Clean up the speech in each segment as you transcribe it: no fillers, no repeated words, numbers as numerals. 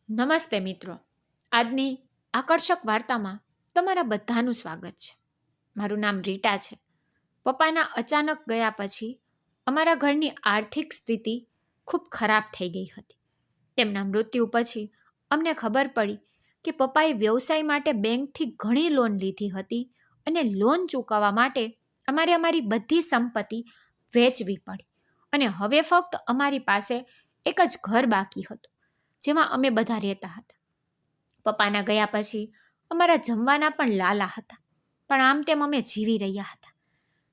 નમસ્તે મિત્રો. આજની આકર્ષક વાર્તામાં તમારા બધાનું સ્વાગત છે. મારું નામ રીટા છે. પપ્પાના અચાનક ગયા પછી અમારા ઘરની આર્થિક સ્થિતિ ખૂબ ખરાબ થઈ ગઈ હતી. તેમના મૃત્યુ પછી અમને ખબર પડી કે પપ્પાએ વ્યવસાય માટે બેંકથી ઘણી લોન લીધી હતી અને લોન ચૂકવવા માટે અમારે અમારી બધી સંપત્તિ વેચવી પડી અને હવે ફક્ત અમારી પાસે એક જ ઘર બાકી હતું જેમાં અમે બધા રહેતા હતા. પપ્પાના ગયા પછી અમારા જમવાના પણ લાલા હતા, પણ આમ તેમ અમે જીવી રહ્યા હતા.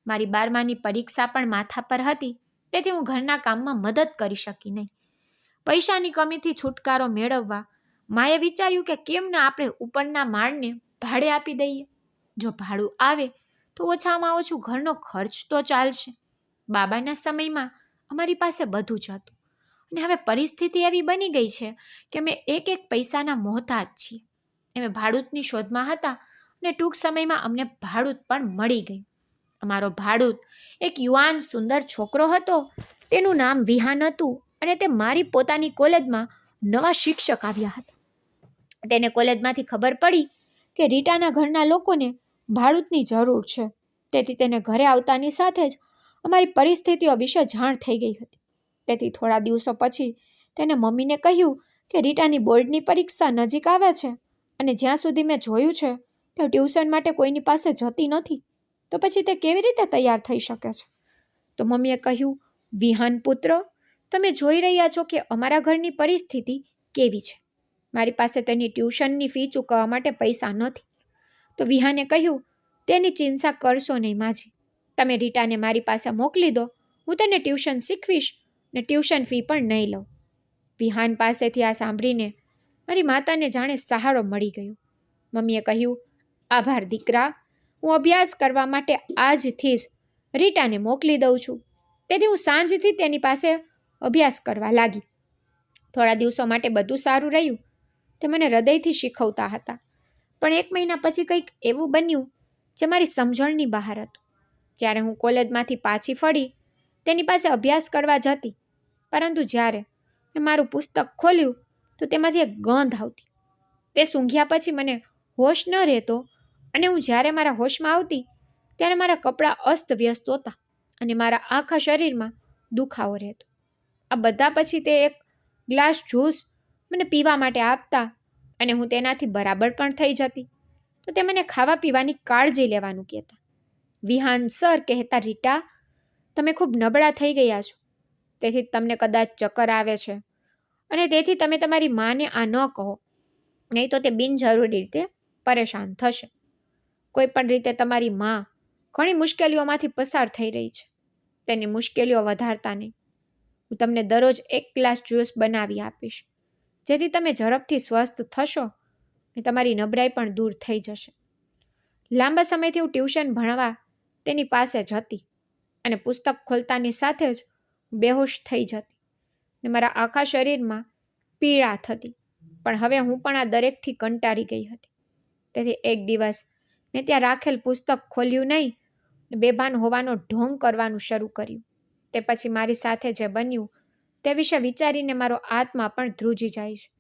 મારી 12માની પરીક્ષા પણ માથા પર હતી, તેથી હું ઘરના કામમાં મદદ કરી શકી નહીં. પૈસાની કમીથી છુટકારો મેળવવા માએ વિચાર્યું કે કેમ ના આપણે ઉપરના માળને ભાડે આપી દઈએ. જો ભાડું આવે તો ઓછામાં ઓછું ઘરનો ખર્ચ તો ચાલશે. બાબાના સમયમાં અમારી પાસે બધું જ હતું અને હવે પરિસ્થિતિ એવી બની ગઈ છે કે અમે એક એક પૈસાના મોહતાજ છીએ. અમે ભાડૂતની શોધમાં હતા અને ટૂંક સમયમાં અમને ભાડૂત પણ મળી ગયું. અમારો ભાડૂત એક યુવાન સુંદર છોકરો હતો. તેનું નામ વિહાન હતું અને તે મારી પોતાની કોલેજમાં નવા શિક્ષક આવ્યા હતા. તેને કોલેજમાંથી ખબર પડી કે રીટાના ઘરના લોકોને ભાડૂતની જરૂર છે, તેથી તેને ઘરે આવતાની સાથે જ અમારી પરિસ્થિતિઓ વિશે જાણ થઈ ગઈ હતી. તેથી થોડા દિવસો પછી તેને મમ્મીને કહ્યું કે રીટાની બોર્ડની પરીક્ષા નજીક આવે છે અને જ્યાં સુધી મેં જોયું છે તે ટ્યુશન માટે કોઈની પાસે જતી નથી, તો પછી તે કેવી રીતે તૈયાર થઈ શકે છે? તો મમ્મીએ કહ્યું, વિહાન પુત્ર, તમે જોઈ રહ્યા છો કે અમારા ઘરની પરિસ્થિતિ કેવી છે. મારી પાસે તેની ટ્યુશનની ફી ચૂકવવા માટે પૈસા નથી. તો વિહાને કહ્યું, તેની ચિંતા કરશો નહીં માજી, તમે રીટાને મારી પાસે મોકલી દો, હું તેને ટ્યુશન શીખવીશ ને ટ્યુશન ફી પણ નહીં લઉં. વિહાન પાસેથી આ સાંભળીને મારી માતાને જાણે સહારો મળી ગયો. મમ્મીએ કહ્યું, આભાર દીકરા, હું અભ્યાસ કરવા માટે આજથી જ રીટાને મોકલી દઉં છું. તેથી હું સાંજથી તેની પાસે અભ્યાસ કરવા લાગી. થોડા દિવસો માટે બધું સારું રહ્યું. તે મને હૃદયથી શીખવતા હતા, પણ 1 મહિના પછી કંઈક એવું બન્યું જે મારી સમજણની બહાર હતું. જ્યારે હું કોલેજમાંથી પાછી ફળી તેની પાસે અભ્યાસ કરવા જતી, પરંતુ જ્યારે મેં મારું પુસ્તક ખોલ્યું તો તેમાંથી એક ગંધ આવતી. તે સૂંઘ્યા પછી મને હોશ ન રહેતો અને હું જ્યારે મારા હોશમાં આવતી ત્યારે મારા કપડાં અસ્તવ્યસ્ત હતા અને મારા આખા શરીરમાં દુખાવો રહેતો. આ બધા પછી તે એક ગ્લાસ જ્યુસ મને પીવા માટે આપતા અને હું તેનાથી બરાબર પણ થઈ જતી. તો તે મને ખાવા પીવાની કાળજી લેવાનું કહેતા. વિહાન સર કહેતા, રીટા, તમે ખૂબ નબળા થઈ ગયા છો, તેથી તમને કદાચ ચક્કર આવે છે અને તેથી તમે તમારી માને આ ન કહો, નહીં તો તે બિનજરૂરી રીતે પરેશાન થશે. કોઈ પણ રીતે તમારી મા ઘણી મુશ્કેલીઓમાંથી પસાર થઈ રહી છે. તેની મુશ્કેલીઓ વધારતા નહીં. હું તમને દરરોજ 1 ગ્લાસ જ્યુસ બનાવી આપીશ, જેથી તમે ઝડપથી સ્વસ્થ થશો અને તમારી નબળાઈ પણ દૂર થઈ જશે. લાંબા સમયથી હું ટ્યુશન ભણવા તેની પાસે જતી અને પુસ્તક ખોલતાની સાથે જ બેહોશ થઈ જતી અને મારા આખા શરીરમાં પીડા થતી. પણ હવે હું પણ આ દરેકથી કંટાળી ગઈ હતી. તેથી એક દિવસ મેં ત્યાં રાખેલ પુસ્તક ખોલ્યું નહીં અને બેભાન હોવાનો ઢોંગ કરવાનું શરૂ કર્યું. તે પછી મારી સાથે જે બન્યું તે વિશે વિચારીને મારો આત્મા પણ ધ્રુજી જાય છે.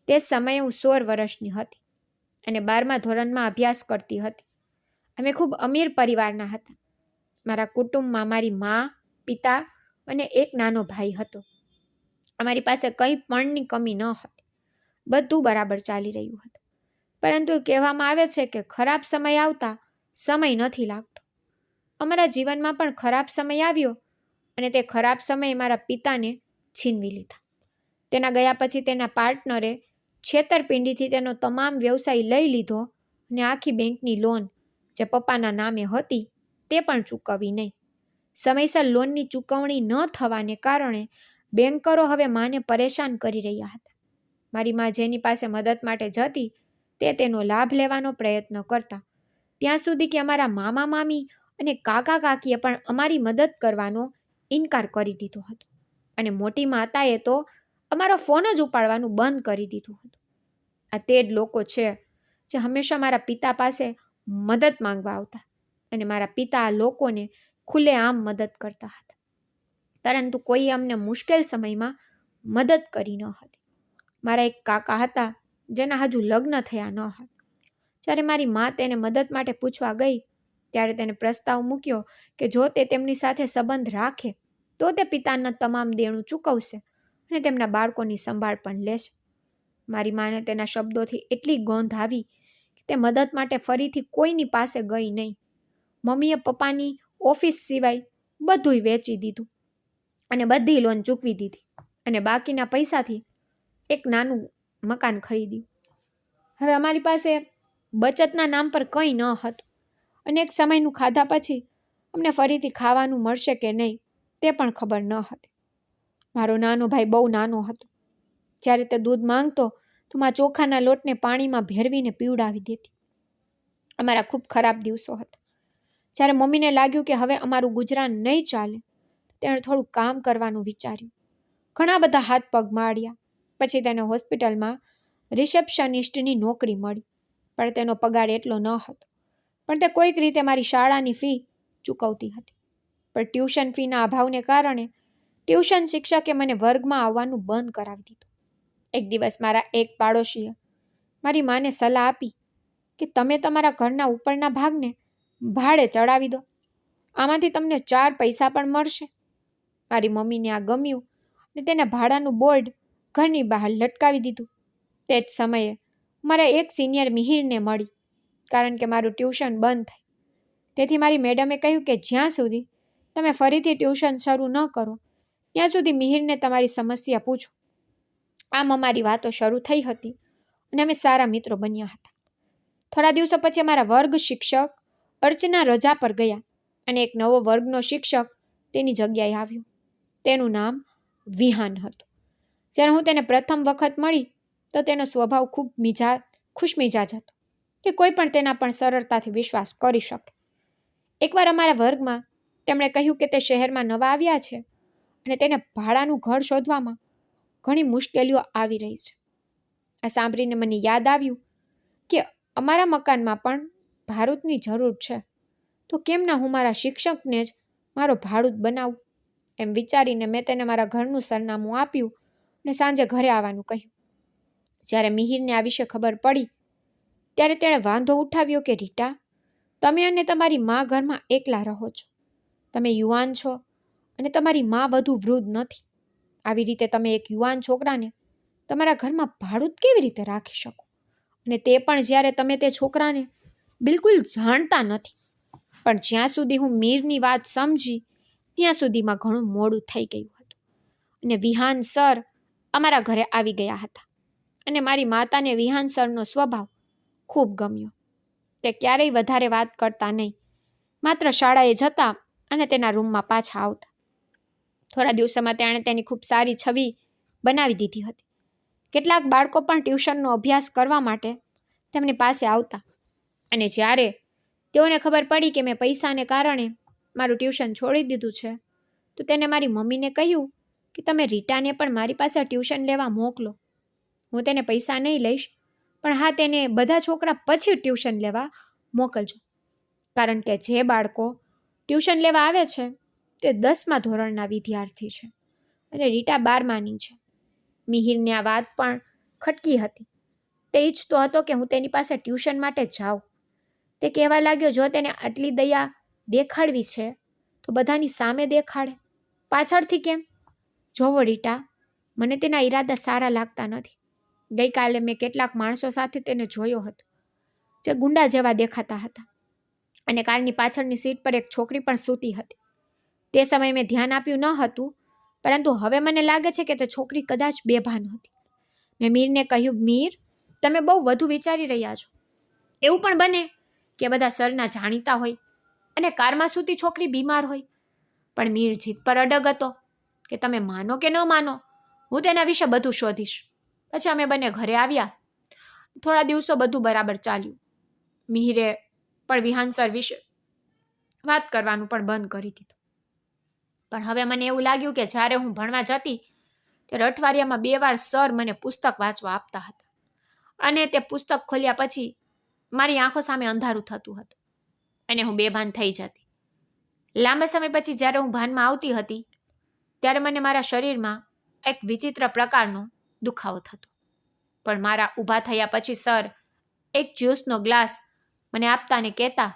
તે સમયે હું 16 વર્ષની હતી અને 12મા ધોરણમાં અભ્યાસ કરતી હતી. અમે ખૂબ અમીર પરિવારના હતા. મારા કુટુંબમાં મારી મા, પિતા અને એક નાનો ભાઈ હતો. અમારી પાસે કંઈ પણની કમી ન હતી. બધું બરાબર ચાલી રહ્યું હતું. પરંતુ કહેવામાં આવે છે કે ખરાબ સમય આવતા સમય નથી લાગતો. અમારા જીવનમાં પણ ખરાબ સમય આવ્યો અને તે ખરાબ સમયે મારા પિતાને છીનવી લીધા. તેના ગયા પછી તેના પાર્ટનરે છેતરપિંડીથી તેનો તમામ વ્યવસાય લઈ લીધો અને આખી બેંકની લોન જે પપ્પાના નામે હતી તે પણ ચૂકવી નહીં. સમયસર લોનની ચૂકવણી ન થવાને કારણે બેન્કરો હવે માને પરેશાન કરી રહ્યા હતા. મારી મા જેની પાસે મદદ માટે જતી તે તેનો લાભ લેવાનો પ્રયત્ન કરતા, ત્યાં સુધી કે અમારા મામા મામી અને કાકા કાકીએ પણ અમારી મદદ કરવાનો ઇનકાર કરી દીધો હતો અને મોટી માતાએ તો અમારો ફોન જ ઉપાડવાનું બંધ કરી દીધું હતું. આ તે જ લોકો છે જે હંમેશા મારા પિતા પાસે મદદ માંગવા આવતા અને મારા પિતા આ લોકોને ખુલ્લેઆમ મદદ કરતા હતા, પરંતુ કોઈએ અમને મુશ્કેલ સમયમાં મદદ કરી ન હતી. મારા એક કાકા હતા જેના હજુ લગ્ન થયા ન હતા. જ્યારે મારી મા તેને મદદ માટે પૂછવા ગઈ ત્યારે તેને પ્રસ્તાવ મૂક્યો કે જો તે તેમની સાથે સંબંધ રાખે તો તે પિતાના તમામ દેણું ચૂકવશે અને તેમના બાળકોની સંભાળ પણ લેશે. મારી માને તેના શબ્દોથી એટલી ગોંધ આવી કે તે મદદ માટે ફરીથી કોઈની પાસે ગઈ નહીં. મમ્મીએ પપ્પાની ઓફિસ સિવાય બધુંય વેચી દીધું અને બધી લોન ચૂકવી દીધી અને બાકીના પૈસાથી એક નાનું મકાન ખરીદ્યું. હવે અમારી પાસે બચતના નામ પર કંઈ ન હતું અને એક સમયનું ખાધા પછી અમને ફરીથી ખાવાનું મળશે કે નહીં તે પણ ખબર ન હતી. મારો નાનો ભાઈ બહુ નાનો હતો. જ્યારે તે દૂધ માંગતો તો માં ચોખાના લોટને પાણીમાં ભેરવીને પીવડાવી દેતી. અમારા ખૂબ ખરાબ દિવસો હતા. જ્યારે મમ્મીને લાગ્યું કે હવે અમારું ગુજરાન નહીં ચાલે તેણે થોડું કામ કરવાનું વિચાર્યું. ઘણા બધા હાથ પગ માળ્યા. પછી તેને હોસ્પિટલમાં રિસેપ્શનિસ્ટની નોકરી મળી. પણ તેનો પગાર એટલો ન હતો. પણ તે કોઈક રીતે મારી શાળાની ફી ચૂકવતી હતી. પણ ટ્યુશન ફીના અભાવને કારણે ટ્યુશન શિક્ષકે મને વર્ગમાં આવવાનું બંધ કરાવી દીધું. એક દિવસ મારા એક પાડોશીએ મારી માને સલાહ આપી કે તમે તમારા ઘરના ઉપરના ભાગને ભાડે ચડાવી દો. આમાંથી તમને 4 પૈસા પણ મળશે. મારી મમ્મીને આ ગમ્યું અને તેના ભાડાનું બોર્ડ ઘરની બહાર લટકાવી દીધું. તે જ સમયે મારા એક સિનિયર મિહિરને મળી કારણ કે મારું ટ્યુશન બંધ થઈ. તેથી મારી મેડમે કહ્યું કે જ્યાં સુધી તમે ફરીથી ટ્યુશન શરૂ ન કરો ત્યાં સુધી મિહિરને તમારી સમસ્યા પૂછો. આમ અમારી વાતો શરૂ થઈ હતી અને અમે સારા મિત્રો બન્યા હતા. થોડા દિવસો પછી અમારા વર્ગ શિક્ષક અર્ચના રજા પર ગયા અને એક નવો વર્ગનો શિક્ષક તેની જગ્યાએ આવ્યો. તેનું નામ વિહાન હતું. જ્યારે હું તેને પ્રથમ વખત મળી તો તેનો સ્વભાવ ખૂબ ખુશમિજાજ હતો કે કોઈ પણ તેના પણ સરળતાથી વિશ્વાસ કરી શકે. એકવાર અમારા વર્ગમાં તેમણે કહ્યું કે તે શહેરમાં નવા આવ્યા છે અને તેને ભાડાનું ઘર શોધવામાં ઘણી મુશ્કેલીઓ આવી રહી છે. આ સાંભળીને મને યાદ આવ્યું કે અમારા મકાનમાં પણ ભાડૂતની જરૂર છે, તો કેમ ના હું મારા શિક્ષકને જ મારો ભાડૂત બનાવું. એમ વિચારીને મેં તેને મારા ઘરનું સરનામું આપ્યું અને સાંજે ઘરે આવવાનું કહ્યું. જ્યારે મિહિરને આ વિશે ખબર પડી ત્યારે તેણે વાંધો ઉઠાવ્યો કે રીટા, તમે અને તમારી મા ઘરમાં એકલા રહો છો. તમે યુવાન છો અને તમારી મા વધુ વૃદ્ધ નથી. આવી રીતે તમે એક યુવાન છોકરાને તમારા ઘરમાં ભાડૂત કેવી રીતે રાખી શકો? અને તે પણ જ્યારે તમે તે છોકરાને બિલકુલ જાણતા નથી. પણ જ્યાં સુધી હું મીરની વાત સમજી ત્યાં સુધીમાં ઘણું મોડું થઈ ગયું હતું અને વિહાન સર અમારા ઘરે આવી ગયા હતા અને મારી માતાને વિહાન સરનો સ્વભાવ ખૂબ ગમ્યો. તે ક્યારેય વધારે વાત કરતા નહીં, માત્ર શાળાએ જતા અને તેના રૂમમાં પાછા આવતા. થોડા દિવસોમાં તેણે તેની ખૂબ સારી છબી બનાવી દીધી હતી. કેટલાક બાળકો પણ ટ્યુશનનો અભ્યાસ કરવા માટે તેમની પાસે આવતા અને જ્યારે તેઓને ખબર પડી કે મેં પૈસાને કારણે મારું ટ્યુશન છોડી દીધું છે તો તેને મારી મમ્મીને કહ્યું કે તમે રીટાને પણ મારી પાસે ટ્યુશન લેવા મોકલો. હું તેને પૈસા નહીં લઈશ, પણ હા, તેને બધા છોકરા પછી ટ્યુશન લેવા મોકલજો. કારણ કે જે બાળકો ટ્યુશન લેવા આવે છે તે 10મા ધોરણના વિદ્યાર્થી છે અને રીટા 12માની છે. મિહિરને આ વાત પણ ખટકી હતી. તે ઈચ્છતો હતો કે હું તેની પાસે ટ્યુશન માટે જાઉં. તે કહેવા લાગ્યો, જો તેને આટલી દયા દેખાડવી છે તો બધાની સામે દેખાડે, પાછળથી કેમ? જોવો રીટા, મને તેના ઈરાદા સારા લાગતા નથી. ગઈકાલે મેં કેટલાક માણસો સાથે તેને જોયો હતો જે ગુંડા જેવા દેખાતા હતા અને કારની પાછળની સીટ પર એક છોકરી પણ સૂતી હતી. તે સમયે મેં ધ્યાન આપ્યું ન હતું, પરંતુ હવે મને લાગે છે કે તે છોકરી કદાચ બેભાન હતી. મેં મીરને કહ્યું, મીર, તમે બહુ વધુ વિચારી રહ્યા છો. એવું પણ બને કે બધા સરના જાણીતા હોય અને કારમાં સૂતી છોકરી બીમાર હોય. પણ મીર જીત પર અડગ હતો કે તમે માનો કે ન માનો, હું તેના વિશે બધું શોધીશ. પછી અમે બંને ઘરે આવ્યા. થોડા દિવસો બધું બરાબર ચાલ્યું. મિહિરે પણ વિહાન સર વિશે વાત કરવાનું પણ બંધ કરી દીધું. પણ હવે મને એવું લાગ્યું કે જ્યારે હું ભણવા જતી ત્યારે અઠવાડિયામાં 2 વાર સર મને પુસ્તક વાંચવા આપતા હતા અને તે પુસ્તક ખોલ્યા પછી મારી આંખો સામે અંધારું થતું હતું અને હું બેભાન થઈ જતી. લાંબા સમય પછી જ્યારે હું ભાનમાં આવતી હતી ત્યારે મને મારા શરીરમાં એક વિચિત્ર પ્રકારનો દુખાવો થતો. પણ મારા ઊભા થયા પછી સર એક જ્યુસનો ગ્લાસ મને આપતા અને કહેતા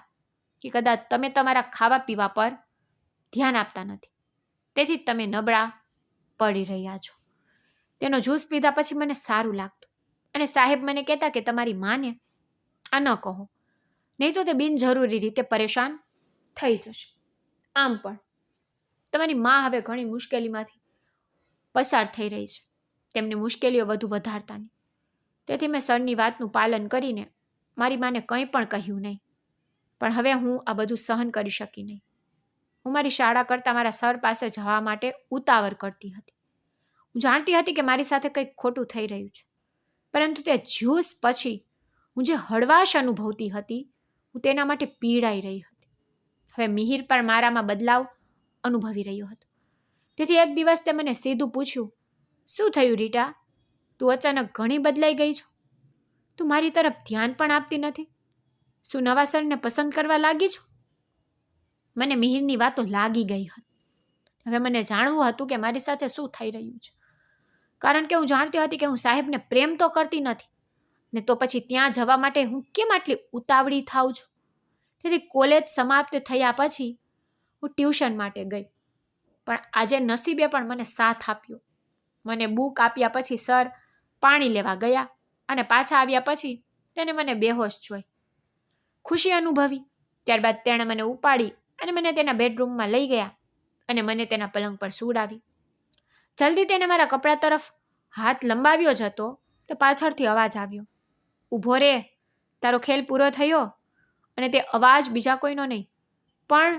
કે કદાચ તમે તમારા ખાવા પીવા પર ધ્યાન આપતા નથી, તેથી જ તમે નબળા પડી રહ્યા છો. તેનો જ્યુસ પીધા પછી મને સારું લાગતું અને સાહેબ મને કહેતા કે તમારી માને આ ન કહો, નહીં તો તે બિનજરૂરી રીતે પરેશાન થઈ જશે. આમ પણ તમારી મા હવે ઘણી મુશ્કેલીમાંથી પસાર થઈ રહી છે, તેમની મુશ્કેલીઓ વધુ વધારતા નહીં. તેથી મેં સરની વાતનું પાલન કરીને મારી માને કંઈ પણ કહ્યું નહીં. પણ હવે હું આ બધું સહન કરી શકી નહીં. હું મારી શાળા કરતાં મારા સર પાસે જવા માટે ઉતાવળ કરતી હતી. હું જાણતી હતી કે મારી સાથે કંઈક ખોટું થઈ રહ્યું છે, પરંતુ તે જ્યુસ પછી હું જે હળવાશ અનુભવતી હતી, હું તેના માટે પીડાઈ રહી હતી. હવે મિહિર પણ મારામાં બદલાવ અનુભવી રહ્યો હતો. તેથી એક દિવસ તે મને સીધું પૂછ્યું, શું થયું રીટા? તું અચાનક ઘણી બદલાઈ ગઈ છો. તું મારી તરફ ધ્યાન પણ આપતી નથી. શું નવા સરને પસંદ કરવા લાગી છો? મને મિહિરની વાતો લાગી ગઈ હતી. હવે મને જાણવું હતું કે મારી સાથે શું થઈ રહ્યું છે, કારણ કે હું જાણતી હતી કે હું સાહેબને પ્રેમ તો કરતી નથી ને તો પછી ત્યાં જવા માટે હું કેમ આટલી ઉતાવળી થાઉં છું. તેથી કોલેજ સમાપ્ત થયા પછી હું ટ્યુશન માટે ગઈ, પણ આજે નસીબે પણ મને સાથ આપ્યો. મને બુક આપ્યા પછી સર પાણી લેવા ગયા અને પાછા આવ્યા પછી તેને મને બેહોશ જોઈ. ખુશી અનુભવી. ત્યારબાદ તેણે મને ઉપાડી અને મને તેના બેડરૂમમાં લઈ ગયા અને મને તેના પલંગ પર સુવડાવી. જલ્દી તેને મારા કપડા તરફ હાથ લંબાવ્યો જ હતો તો પાછળથી અવાજ આવ્યો, ઊભો રે, તારો ખેલ પૂરો થયો. અને તે અવાજ બીજા કોઈનો નહીં પણ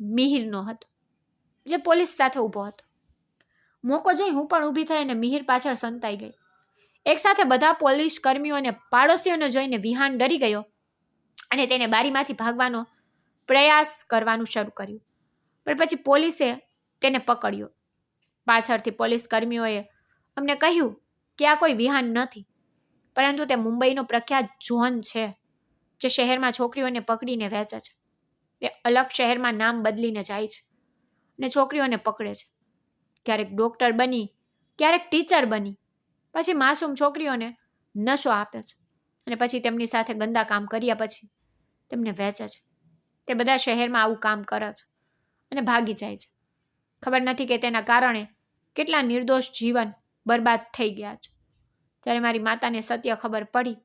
મિહિરનો હતો, જે પોલીસ સાથે ઊભો હતો. મોકો જોઈ હું પણ ઊભી થઈ અને મિહિર પાછળ સંતાઈ ગઈ. એક સાથે બધા પોલીસ કર્મીઓ અને પાડોશીઓને જોઈને વિહાન ડરી ગયો અને તેને બારીમાંથી ભાગવાનો પ્રયાસ કરવાનું શરૂ કર્યું. પણ પછી પોલીસે તેને પકડ્યો. પાછળથી પોલીસ કર્મીઓએ અમને કહ્યું કે આ કોઈ વિહાન નથી, પરંતુ તે મુંબઈનો પ્રખ્યાત જોન છે, જે શહેરમાં છોકરીઓને પકડીને વેચે છે. તે અલગ શહેરમાં નામ બદલીને જાય છે અને છોકરીઓને પકડે છે. ક્યારેક ડૉક્ટર બની, ક્યારેક ટીચર બની, પછી માસૂમ છોકરીઓને નશો આપે છે અને પછી તેમની સાથે ગંદા કામ કર્યા પછી તેમને વેચે છે. તે બધા શહેરમાં આવું કામ કરે છે અને ભાગી જાય છે. ખબર નથી કે તેના કારણે કેટલા નિર્દોષ જીવન બરબાદ થઈ ગયા છે. જ્યારે મારી માતાને સત્ય ખબર પડી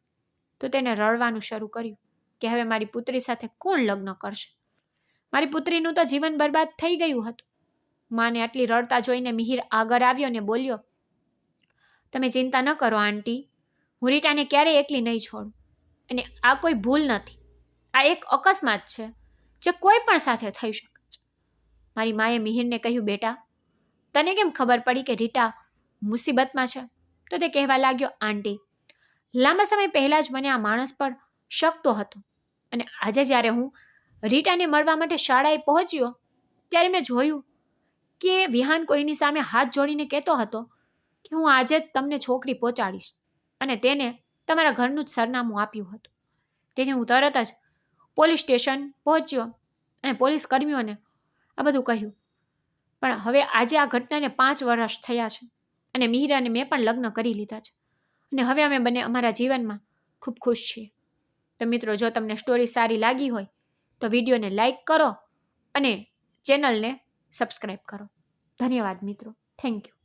તો તેને રડવાનું શરૂ કર્યું કે હવે મારી પુત્રી સાથે કોણ લગ્ન કરશે. મારી પુત્રીનું તો જીવન બરબાદ થઈ ગયું હતું. માને આટલી રડતા જોઈને મિહિર આગળ આવ્યો અને બોલ્યો, તમે ચિંતા ન કરો આંટી, હું રીટાને ક્યારેય એકલી નહીં છોડું. અને આ કોઈ ભૂલ નથી, આ એક અકસ્માત છે જે કોઈ પણ સાથે થઈ શકે છે. મારી માએ મિહિરને કહ્યું, બેટા, તને કેમ ખબર પડી કે રીટા મુસીબતમાં છે? તો તે કહેવા લાગ્યો, આંટી, લાંબા સમય પહેલાં જ મને આ માણસ પર શક તો હતો અને આજે જ્યારે હું રીટાને મળવા માટે શાળાએ પહોંચ્યો ત્યારે મેં જોયું કે વિહાન કોઈની સામે હાથ જોડીને કહેતો હતો કે હું આજે જ તમને છોકરી પહોંચાડીશ અને તેને તમારા ઘરનું જ સરનામું આપ્યું હતું. તેથી હું તરત જ પોલીસ સ્ટેશન પહોંચ્યો અને પોલીસ કર્મીઓને આ બધું કહ્યું. પણ હવે આજે આ ઘટનાને 5 વર્ષ થયા છે અને મિહિર અને મેં પણ લગ્ન કરી લીધા છે અને હવે અમે બંને અમારા જીવનમાં ખૂબ ખુશ છીએ. તો મિત્રો, જો તમને સ્ટોરી સારી લાગી હોય તો વિડીયોને લાઈક કરો અને ચેનલને સબસ્ક્રાઈબ કરો. ધન્યવાદ મિત્રો. Thank you.